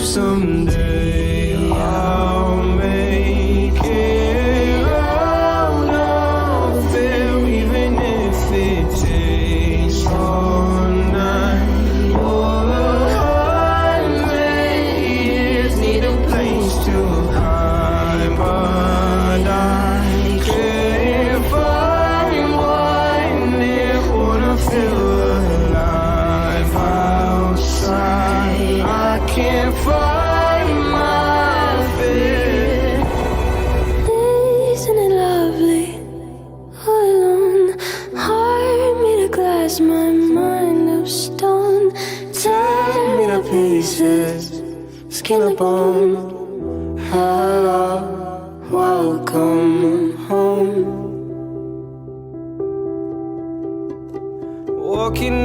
someday I'll make it out of there, even if it takes all night or 100 years. Need a place to hide, but I can't find one that wanna feel alive outside. I can't find my fear. Isn't it lovely? All alone, heart made of glass, my mind of stone. Tear me to pieces, skin and bone. Hello, welcome home. Walking